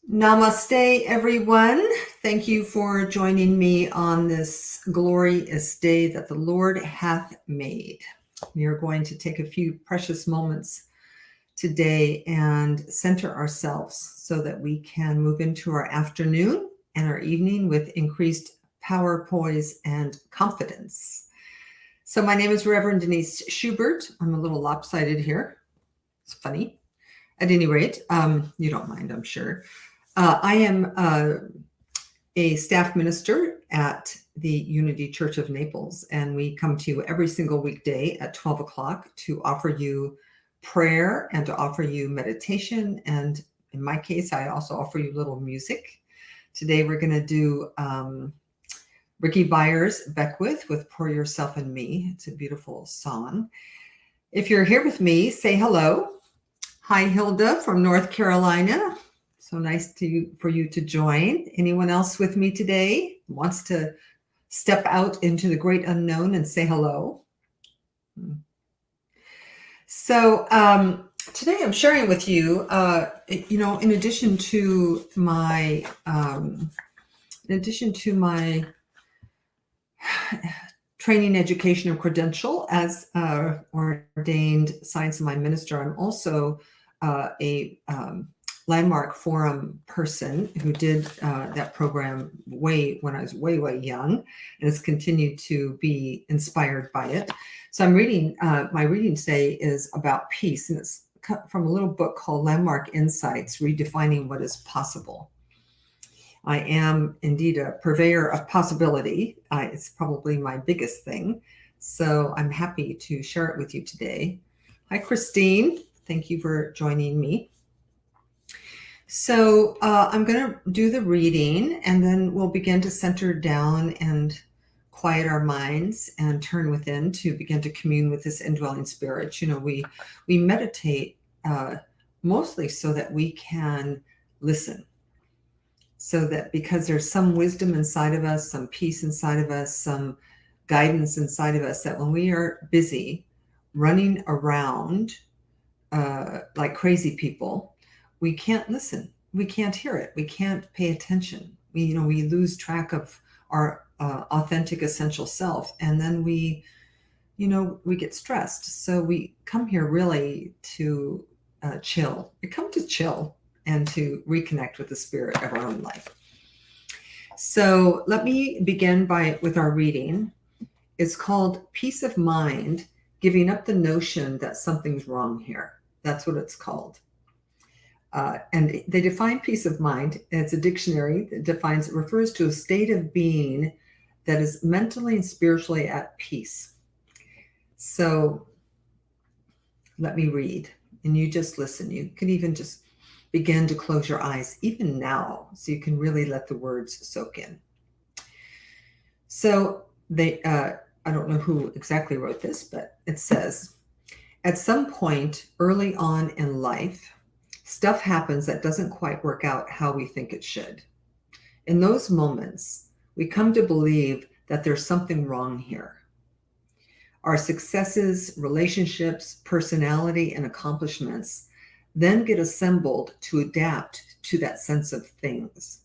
Namaste, everyone. Thank you for joining me on this glorious day that the Lord hath made. We are going to take a few precious moments today and center ourselves so that we can move into our afternoon and our evening with increased power, poise, and confidence. So my name is Reverend Denise Schubert. I'm a little lopsided here. It's funny. At any rate, you don't mind, I'm sure. I am a staff minister at the Unity Church of Naples, and we come to you every single weekday at 12 o'clock to offer you prayer and to offer you meditation. And in my case, I also offer you little music. Today, we're going to do Ricky Byers' Beckwith with Pour Yourself in Me. It's a beautiful song. If you're here with me, say hello. Hi, Hilda from North Carolina. So nice for you to join. Anyone else with me today wants to step out into the great unknown and say hello? So today I'm sharing with you, in addition to my training, education, and credential as ordained Science of Mind minister, I'm also a Landmark Forum person who did that program when I was way young, and has continued to be inspired by it. So I'm reading, my reading today is about peace, and it's from a little book called Landmark Insights, Redefining What is Possible. I am indeed a purveyor of possibility. It's probably my biggest thing. So I'm happy to share it with you today. Hi, Christine. Thank you for joining me. So I'm going to do the reading, and then we'll begin to center down and quiet our minds and turn within to begin to commune with this indwelling spirit. We meditate mostly so that we can listen. So that because there's some wisdom inside of us, some peace inside of us, some guidance inside of us, that when we are busy running around like crazy people, we can't listen. We can't hear it. We can't pay attention. We lose track of our authentic, essential self, and then we get stressed. So we come here really to chill. We come to chill and to reconnect with the spirit of our own life. So let me begin with our reading. It's called Peace of Mind, Giving Up the Notion That Something's Wrong Here. That's what it's called. And they define peace of mind. It's a dictionary that refers to a state of being that is mentally and spiritually at peace. So let me read, and you just listen. You can even just begin to close your eyes, even now, so you can really let the words soak in. So I don't know who exactly wrote this, but it says, at some point early on in life, stuff happens that doesn't quite work out how we think it should. In those moments, we come to believe that there's something wrong here. Our successes, relationships, personality, and accomplishments then get assembled to adapt to that sense of things.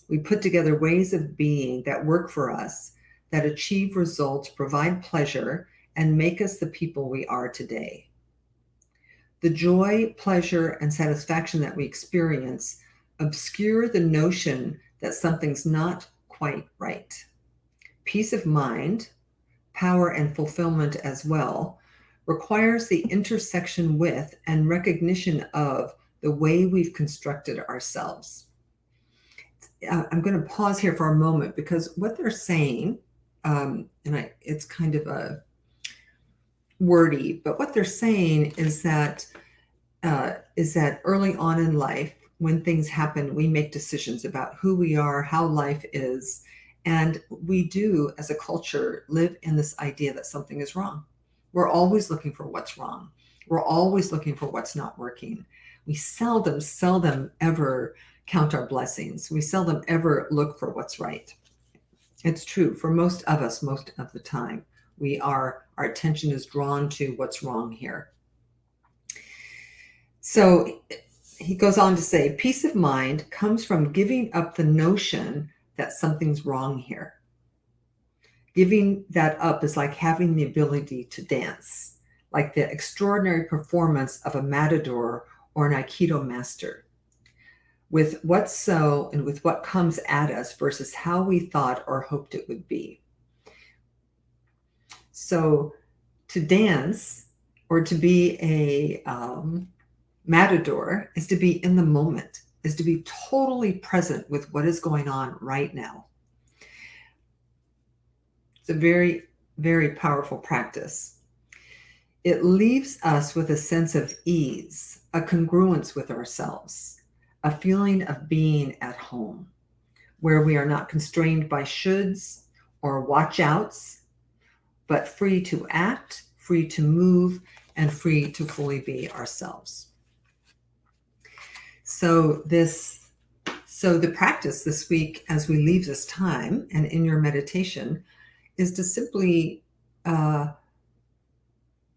We put together ways of being that work for us, that achieve results, provide pleasure, and make us the people we are today. The joy, pleasure, and satisfaction that we experience obscure the notion that something's not quite right. Peace of mind, power and fulfillment as well, requires the intersection with and recognition of the way we've constructed ourselves. I'm going to pause here for a moment, because what they're saying, it's kind of a wordy, but what they're saying is that early on in life, when things happen, we make decisions about who we are, how life is, and we do, as a culture, live in this idea that something is wrong. We're always looking for what's wrong. We're always looking for what's not working. We seldom ever count our blessings. We seldom ever look for what's right. It's true for most of us, most of the time. Our attention is drawn to what's wrong here. So he goes on to say, peace of mind comes from giving up the notion that something's wrong here. Giving that up is like having the ability to dance, like the extraordinary performance of a matador or an Aikido master, with what's so and with what comes at us versus how we thought or hoped it would be. So to dance or to be a matador is to be in the moment, is to be totally present with what is going on right now. It's a very, very powerful practice. It leaves us with a sense of ease, a congruence with ourselves, a feeling of being at home, where we are not constrained by shoulds or watch outs, but free to act, free to move, and free to fully be ourselves. So the practice this week as we leave this time and in your meditation is to simply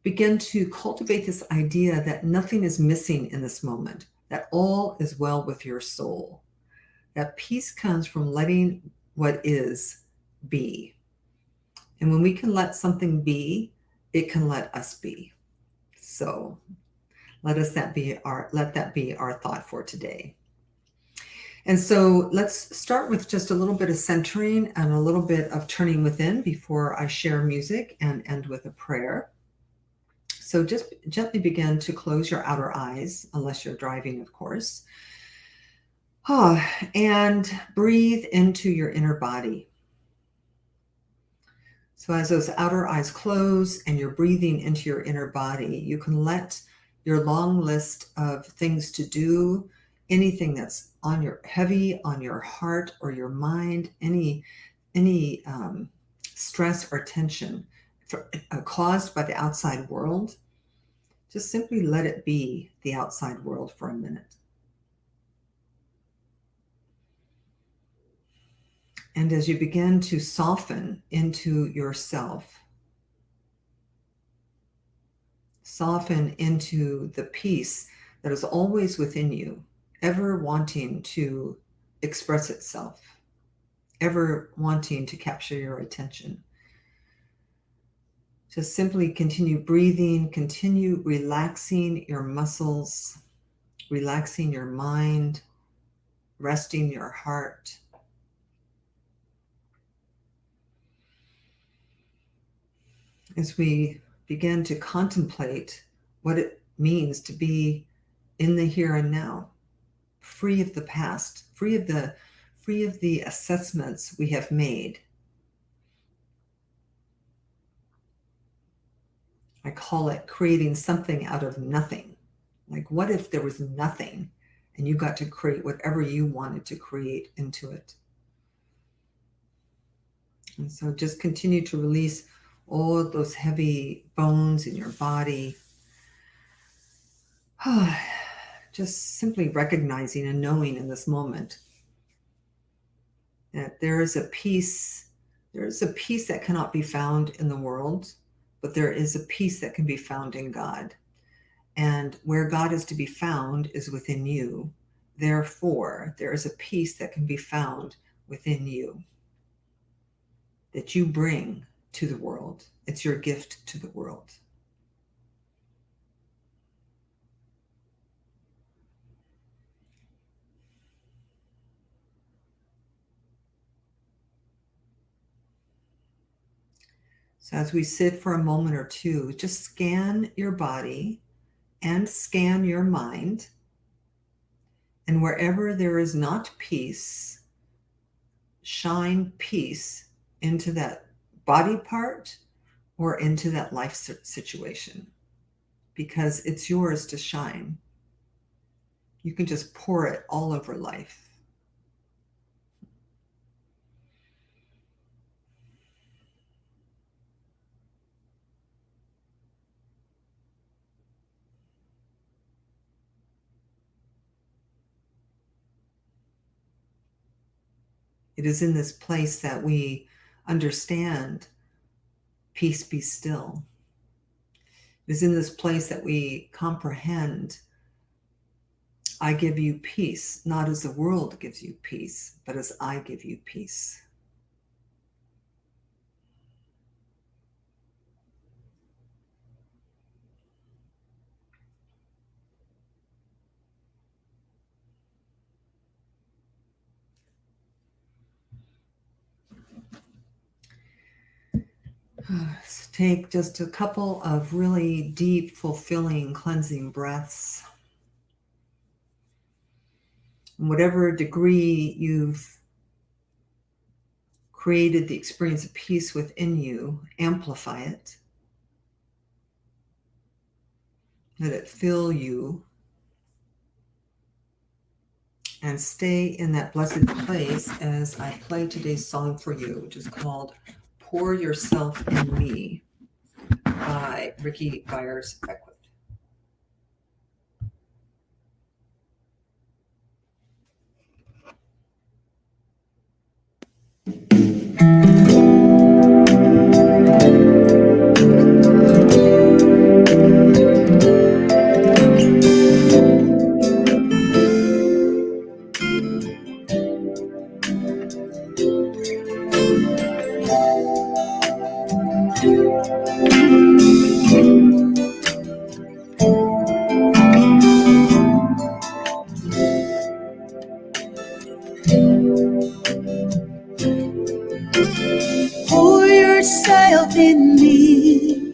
begin to cultivate this idea that nothing is missing in this moment, that all is well with your soul, that peace comes from letting what is be. And when we can let something be, it can let us be. So let that be our thought for today. And so let's start with just a little bit of centering and a little bit of turning within before I share music and end with a prayer. So just gently begin to close your outer eyes, unless you're driving, of course. And breathe into your inner body. So as those outer eyes close and you're breathing into your inner body, you can let your long list of things to do, anything that's heavy on your heart or your mind, any stress or tension caused by the outside world, just simply let it be the outside world for a minute. And as you begin to soften into yourself, soften into the peace that is always within you, ever wanting to express itself, ever wanting to capture your attention. Just simply continue breathing, continue relaxing your muscles, relaxing your mind, resting your heart. As we begin to contemplate what it means to be in the here and now, free of the past, free of the assessments we have made. I call it creating something out of nothing. Like, what if there was nothing and you got to create whatever you wanted to create into it? And so just continue to release all of those heavy bones in your body. Just simply recognizing and knowing in this moment that there is a peace that cannot be found in the world, but there is a peace that can be found in God. And where God is to be found is within you. Therefore, there is a peace that can be found within you that you bring to the world. It's your gift to the world. So as we sit for a moment or two, just scan your body and scan your mind. And wherever there is not peace, shine peace into that body part or into that life situation, because it's yours to shine. You can just pour it all over life. It is in this place that we understand peace be still. It is in this place that we comprehend I give you peace, not as the world gives you peace, but as I give you peace. So take just a couple of really deep, fulfilling, cleansing breaths. In whatever degree you've created the experience of peace within you, amplify it. Let it fill you. And stay in that blessed place as I play today's song for you, which is called Pour Yourself in Me by Ricky Byers-Beckwith. Pour yourself in me,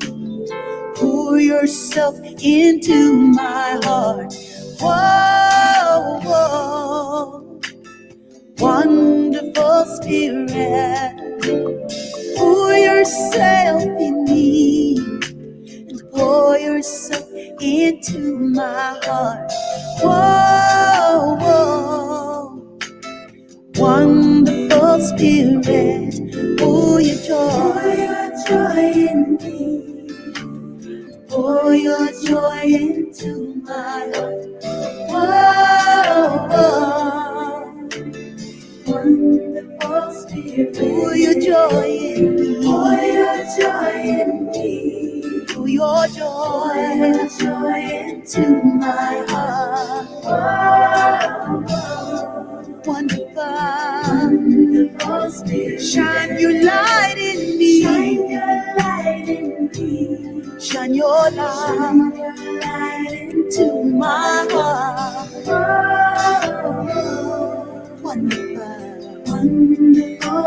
pour yourself into my heart. Whoa, whoa, wonderful Spirit, pour yourself in me, and pour yourself into my heart. Whoa, whoa, wonderful Spirit, pour your joy in me, pour your joy into my heart. Whoa, whoa, wonderful Spirit, pour your joy in me, pour your joy in me, pour your joy into my heart. Whoa, whoa, wonderful Spirit, shine your light in me, shine your light in me, shine your light into my heart. Oh, wonderful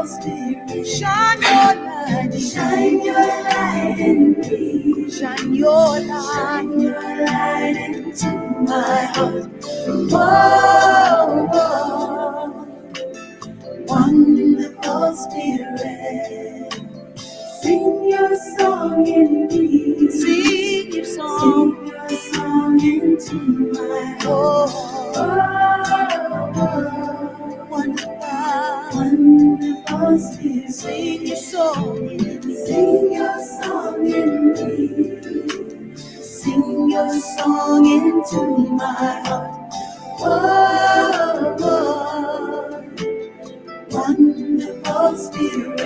Spirit, shine your light in me, shine your light into my heart. Whoa, whoa, wonderful Spirit, sing your song in me, sing your song into my heart. Oh, wonderful Spirit, sing your song in me, sing your song in me, sing your song into my heart. Whoa, wonderful Spirit.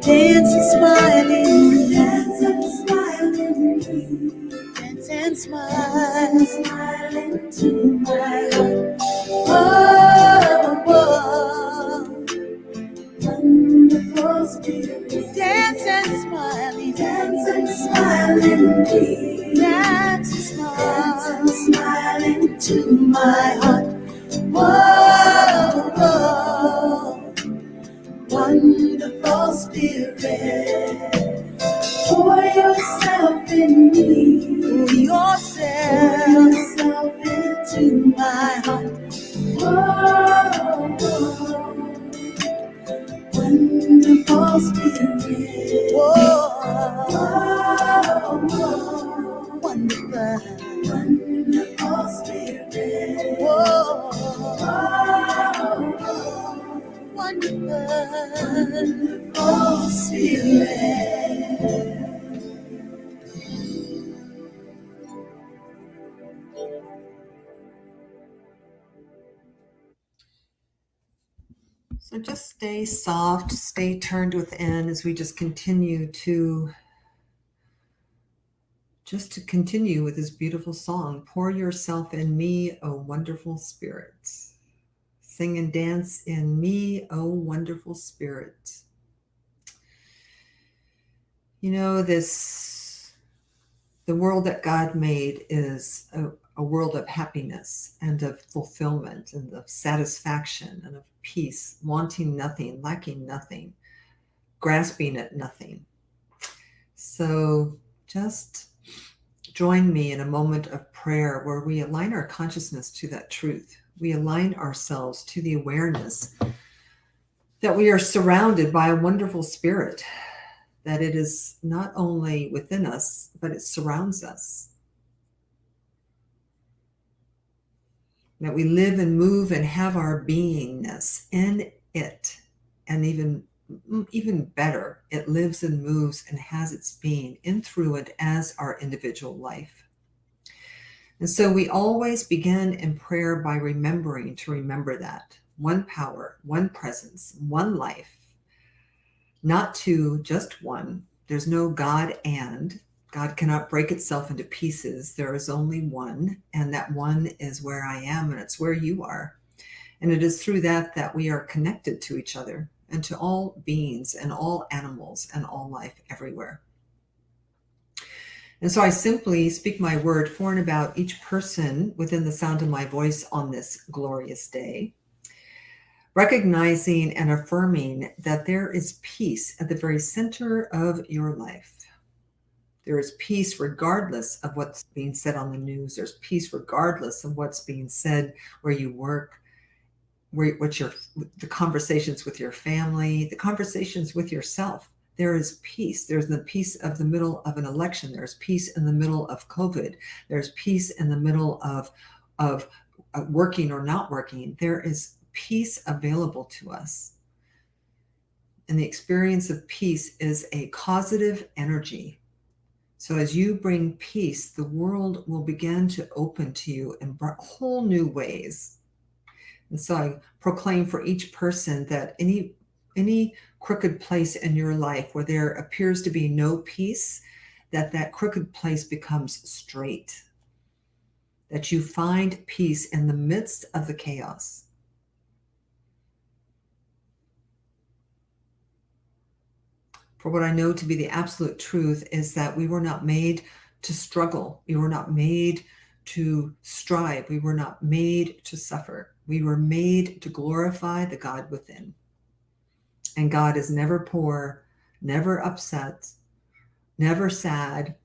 Dance and smile in me, dance and smile in me, dance and smile into my heart. Whoa, whoa, wonderful Spirit, dance and smile in me, dance and smile in me, dance and smile into my heart. Whoa, whoa, wonderful Spirit, pour yourself in me, pour yourself into my heart. Whoa, wonderful Spirit, whoa, wonderful Spirit, whoa, wonderful Spirit. So just stay soft, stay turned within as we just continue with this beautiful song. Pour yourself in me, O wonderful Spirit. Sing and dance in me, O wonderful Spirit. You know, the world that God made is a world of happiness and of fulfillment and of satisfaction and of peace, wanting nothing, lacking nothing, grasping at nothing. So just join me in a moment of prayer where we align our consciousness to that truth. We align ourselves to the awareness that we are surrounded by a wonderful spirit, that it is not only within us, but it surrounds us. That we live and move and have our beingness in it. And even better, it lives and moves and has its being in, through, and as our individual life. And so we always begin in prayer by remembering to remember that. One power, one presence, one life. Not two, just one. There's no God and. God cannot break itself into pieces. There is only one, and that one is where I am, and it's where you are. And it is through that that we are connected to each other and to all beings and all animals and all life everywhere. And so I simply speak my word for and about each person within the sound of my voice on this glorious day, recognizing and affirming that there is peace at the very center of your life. There is peace regardless of what's being said on the news. There's peace regardless of what's being said where you work, the conversations with your family, the conversations with yourself. There is peace. There's the peace of the middle of an election. There's peace in the middle of COVID. There's peace in the middle of working or not working. There is peace available to us. And the experience of peace is a causative energy. So as you bring peace, the world will begin to open to you in whole new ways. And so I proclaim for each person that any crooked place in your life where there appears to be no peace, that crooked place becomes straight. That you find peace in the midst of the chaos. For what I know to be the absolute truth is that we were not made to struggle. We were not made to strive. We were not made to suffer. We were made to glorify the God within. And God is never poor, never upset, never sad,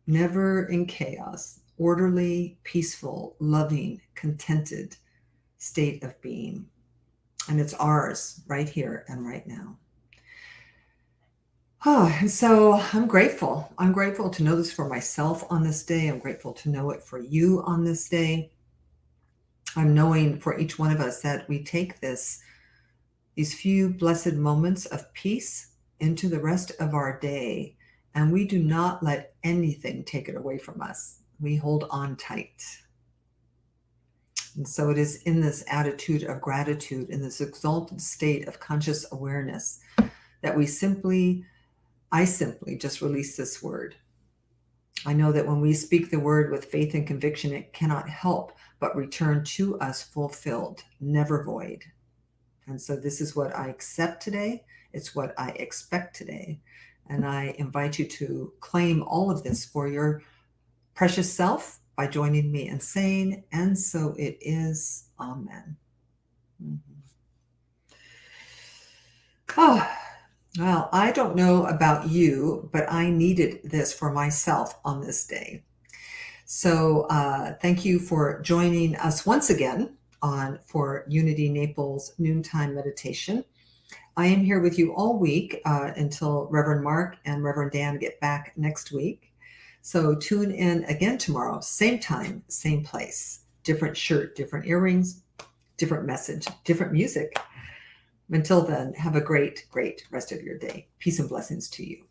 never in chaos, orderly, peaceful, loving, contented state of being. And it's ours right here and right now. And so I'm grateful. I'm grateful to know this for myself on this day. I'm grateful to know it for you on this day. I'm knowing for each one of us that we take these few blessed moments of peace into the rest of our day, and we do not let anything take it away from us. We hold on tight. And so it is in this attitude of gratitude, in this exalted state of conscious awareness, that I simply just release this word. I know that when we speak the word with faith and conviction, it cannot help but return to us fulfilled, never void. And so this is what I accept today. It's what I expect today. And I invite you to claim all of this for your precious self by joining me in saying, and so it is. Amen. Oh. Well, I don't know about you, but I needed this for myself on this day. So thank you for joining us once again for Unity Naples Noontime Meditation. I am here with you all week until Reverend Mark and Reverend Dan get back next week. So tune in again tomorrow, same time, same place. Different shirt, different earrings, different message, different music. Until then, have a great, great rest of your day. Peace and blessings to you.